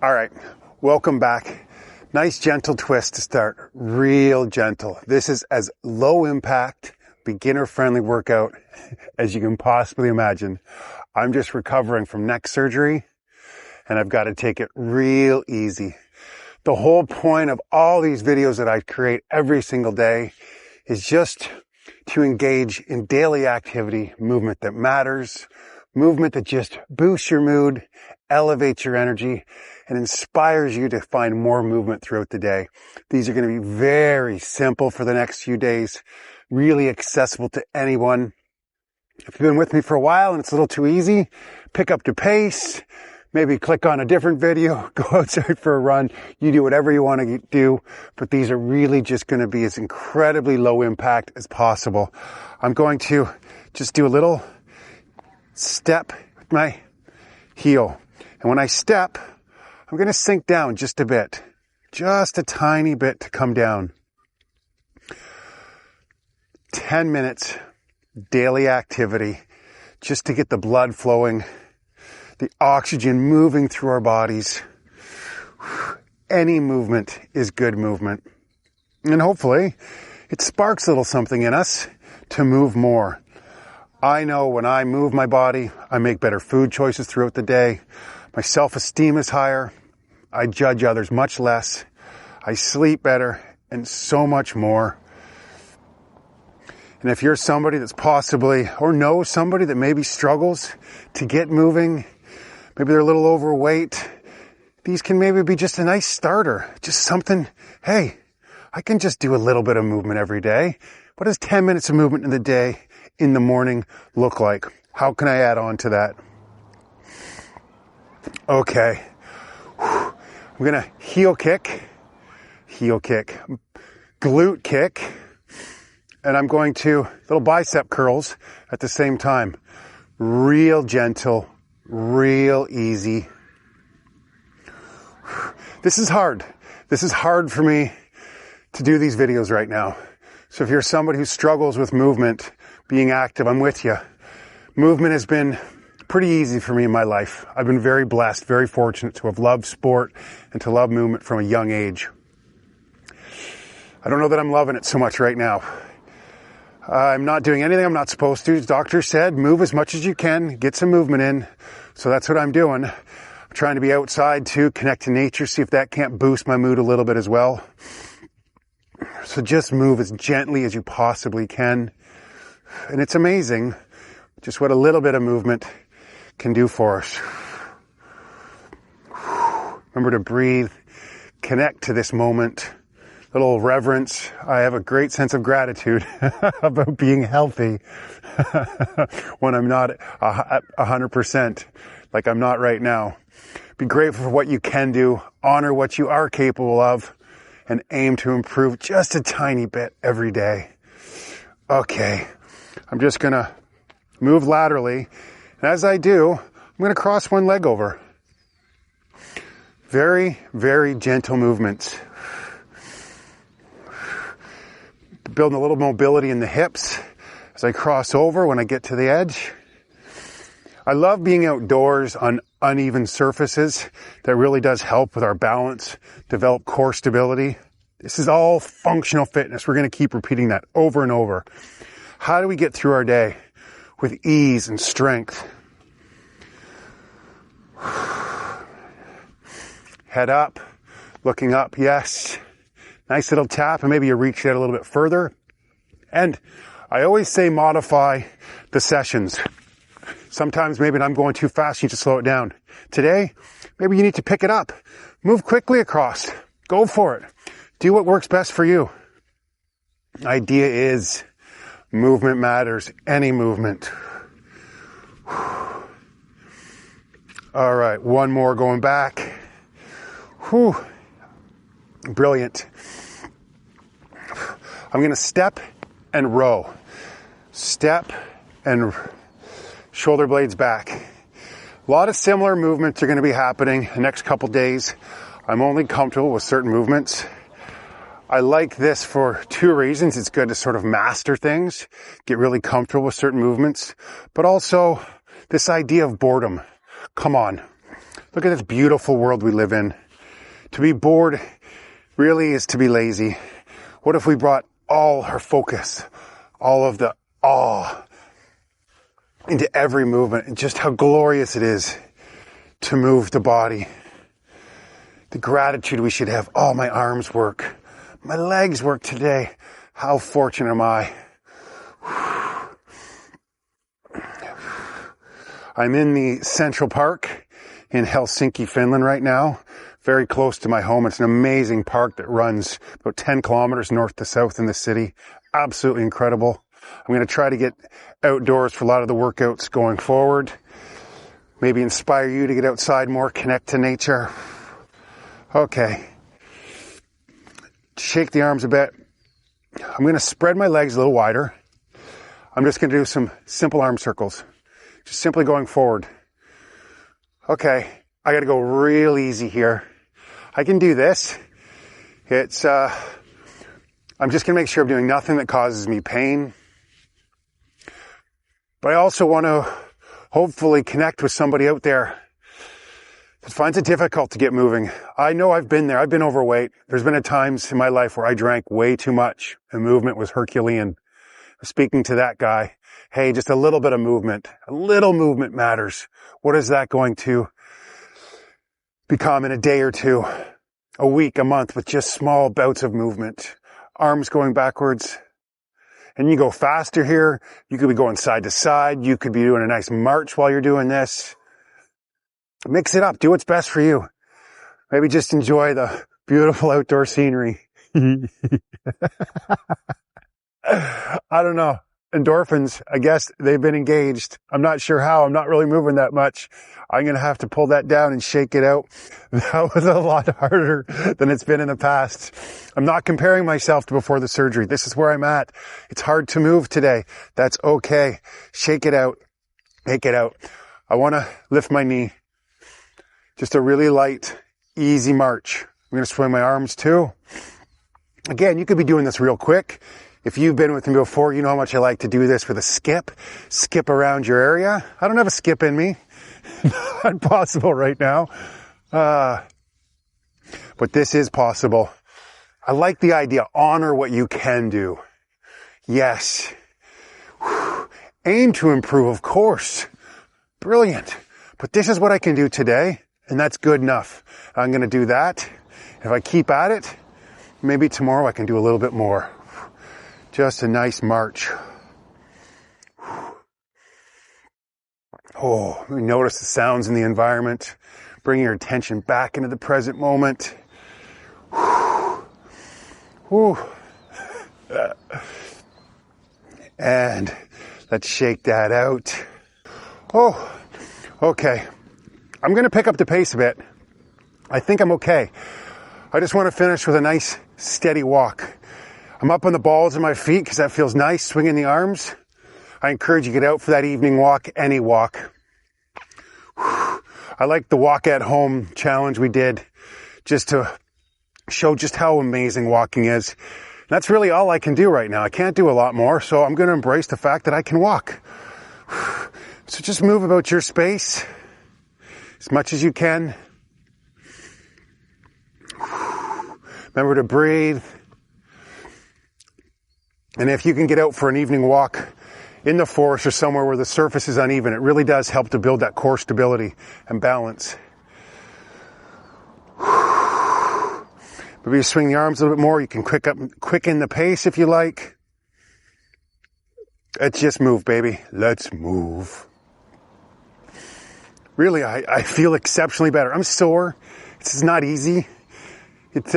All right, welcome back. Nice gentle twist to start, real gentle. This is as low impact, beginner friendly workout as you can possibly imagine. I'm just recovering from neck surgery and I've got to take it real easy. The whole point of all these videos that I create every single day is just to engage in daily activity, movement that matters, movement that just boosts your mood, elevates your energy, and inspires you to find more movement throughout the day. These are going to be very simple for the next few days, really accessible to anyone. If you've been with me for a while and it's a little too easy, pick up the pace, maybe click on a different video, go outside for a run. You do whatever you want to do, but these are really just going to be as incredibly low impact as possible. I'm going to just do a little step with my heel. And when I step, I'm going to sink down just a bit, just a tiny bit to come down. 10 minutes daily activity just to get the blood flowing, the oxygen moving through our bodies. Any movement is good movement. And hopefully it sparks a little something in us to move more. I know when I move my body, I make better food choices throughout the day. My self-esteem is higher. I judge others much less. I sleep better and so much more. And if you're somebody that's possibly, or knows somebody that maybe struggles to get moving, maybe they're a little overweight, these can maybe be just a nice starter. Just something, hey, I can just do a little bit of movement every day. What does 10 minutes of movement in the day, in the morning, look like? How can I add on to that? Okay. I'm going to heel kick, glute kick, and I'm going to little bicep curls at the same time. Real gentle, real easy. This is hard. This is hard for me to do these videos right now. So if you're somebody who struggles with movement, being active, I'm with you. Movement has been pretty easy for me in my life. I've been very blessed, very fortunate to have loved sport and to love movement from a young age. I don't know that I'm loving it so much right now. I'm not doing anything I'm not supposed to. The doctor said, move as much as you can, get some movement in. So that's what I'm doing. I'm trying to be outside too, connect to nature, see if that can't boost my mood a little bit as well. So just move as gently as you possibly can. And it's amazing just what a little bit of movement can do for us. Remember to breathe, connect to this moment, little reverence. I have a great sense of gratitude about being healthy when I'm not 100%, like I'm not right now. Be grateful for what you can do, honor what you are capable of, and aim to improve just a tiny bit every day. Okay, I'm just gonna move laterally. And as I do, I'm going to cross one leg over. Very, very gentle movements. Building a little mobility in the hips as I cross over when I get to the edge. I love being outdoors on uneven surfaces. That really does help with our balance, develop core stability. This is all functional fitness. We're going to keep repeating that over and over. How do we get through our day with ease and strength? Head up, looking up, yes. Nice little tap, and maybe you reach out a little bit further. And I always say modify the sessions. Sometimes maybe I'm going too fast, you need to slow it down. Today, maybe you need to pick it up. Move quickly across. Go for it. Do what works best for you. Idea is movement matters, any movement. All right, one more going back. Whew. Brilliant. I'm going to step and row. Step and shoulder blades back. A lot of similar movements are going to be happening the next couple days. I'm only comfortable with certain movements. I like this for two reasons. It's good to sort of master things, get really comfortable with certain movements, but also this idea of boredom. Come on. Look at this beautiful world we live in. To be bored really is to be lazy. What if we brought all our focus, all of the awe into every movement, and just how glorious it is to move the body. The gratitude we should have. Oh, my arms work. My legs work today. How fortunate am I? I'm in the Central Park in Helsinki, Finland right now, very close to my home. It's an amazing park that runs about 10 kilometers north to south in the city. Absolutely incredible. I'm going to try to get outdoors for a lot of the workouts going forward. Maybe inspire you to get outside more, connect to nature. Okay. Shake the arms a bit. I'm going to spread my legs a little wider. I'm just going to do some simple arm circles. Just simply going forward. Okay. I got to go real easy here. I can do this. I'm just going to make sure I'm doing nothing that causes me pain. But I also want to hopefully connect with somebody out there that finds it difficult to get moving. I know I've been there. I've been overweight. There's been times in my life where I drank way too much and movement was Herculean. Speaking to that guy, hey, just a little bit of movement. A little movement matters. What is that going to become in a day or two, a week, a month, with just small bouts of movement? Arms going backwards. And you go faster here. You could be going side to side. You could be doing a nice march while you're doing this. Mix it up. Do what's best for you. Maybe just enjoy the beautiful outdoor scenery. I don't know. Endorphins, I guess they've been engaged. I'm not sure how. I'm not really moving that much. I'm going to have to pull that down and shake it out. That was a lot harder than it's been in the past. I'm not comparing myself to before the surgery. This is where I'm at. It's hard to move today. That's okay. Shake it out. Make it out. I want to lift my knee. Just a really light, easy march. I'm going to swing my arms too. Again, you could be doing this real quick. If you've been with me before, you know how much I like to do this with a skip. Skip around your area. I don't have a skip in me. Not possible right now. But this is possible. I like the idea. Honor what you can do. Yes. Aim to improve, of course. Brilliant. But this is what I can do today, and that's good enough. I'm going to do that. If I keep at it, maybe tomorrow I can do a little bit more. Just a nice march. Oh, notice the sounds in the environment. Bring your attention back into the present moment. And let's shake that out. Oh, okay. I'm going to pick up the pace a bit. I think I'm okay. I just want to finish with a nice, steady walk. I'm up on the balls of my feet because that feels nice, swinging the arms. I encourage you to get out for that evening walk, any walk. I like the walk at home challenge we did just to show just how amazing walking is. And that's really all I can do right now. I can't do a lot more, so I'm going to embrace the fact that I can walk. So just move about your space as much as you can. Remember to breathe. And if you can get out for an evening walk in the forest or somewhere where the surface is uneven, it really does help to build that core stability and balance. Maybe you swing the arms a little bit more. You can quicken the pace if you like. Let's just move, baby. Let's move. Really, I feel exceptionally better. I'm sore. This is not easy. It's,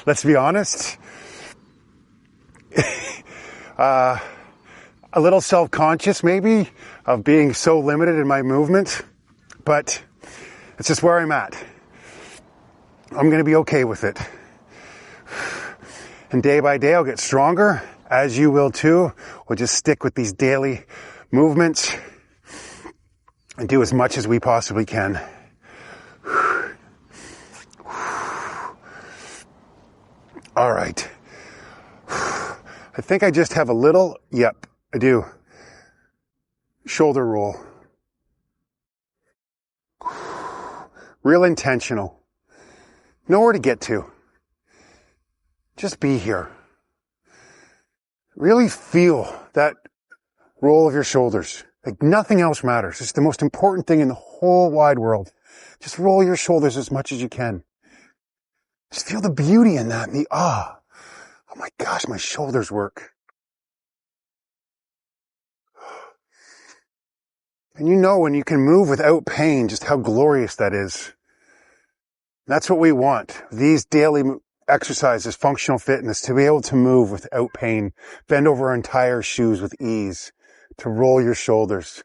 let's be honest. A little self-conscious maybe of being so limited in my movement, but it's just where I'm at. I'm going to be okay with it. And day by day I'll get stronger, as you will too. We'll just stick with these daily movements and do as much as we possibly can. All right. I think I just have a little, yep, I do. Shoulder roll. real intentional. Nowhere to get to. Just be here. Really feel that roll of your shoulders. Like nothing else matters. It's the most important thing in the whole wide world. Just roll your shoulders as much as you can. Just feel the beauty in that and the awe. Oh my gosh, my shoulders work. And you know when you can move without pain, just how glorious that is. That's what we want. These daily exercises, functional fitness, to be able to move without pain, bend over our entire shoes with ease, to roll your shoulders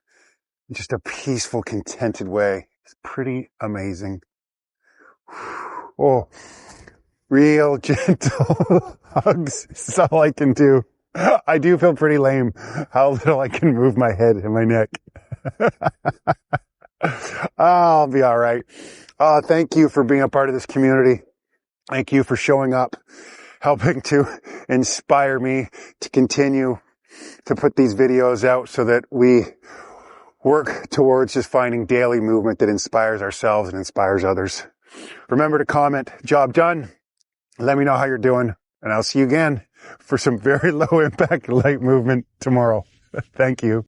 in just a peaceful, contented way. It's pretty amazing. Oh, real gentle hugs. That's all I can do. I do feel pretty lame how little I can move my head and my neck. I'll be all right. Thank you for being a part of this community. Thank you for showing up, helping to inspire me to continue to put these videos out so that we work towards just finding daily movement that inspires ourselves and inspires others. Remember to comment, job done. Let me know how you're doing, and I'll see you again for some very low impact light movement tomorrow. Thank you.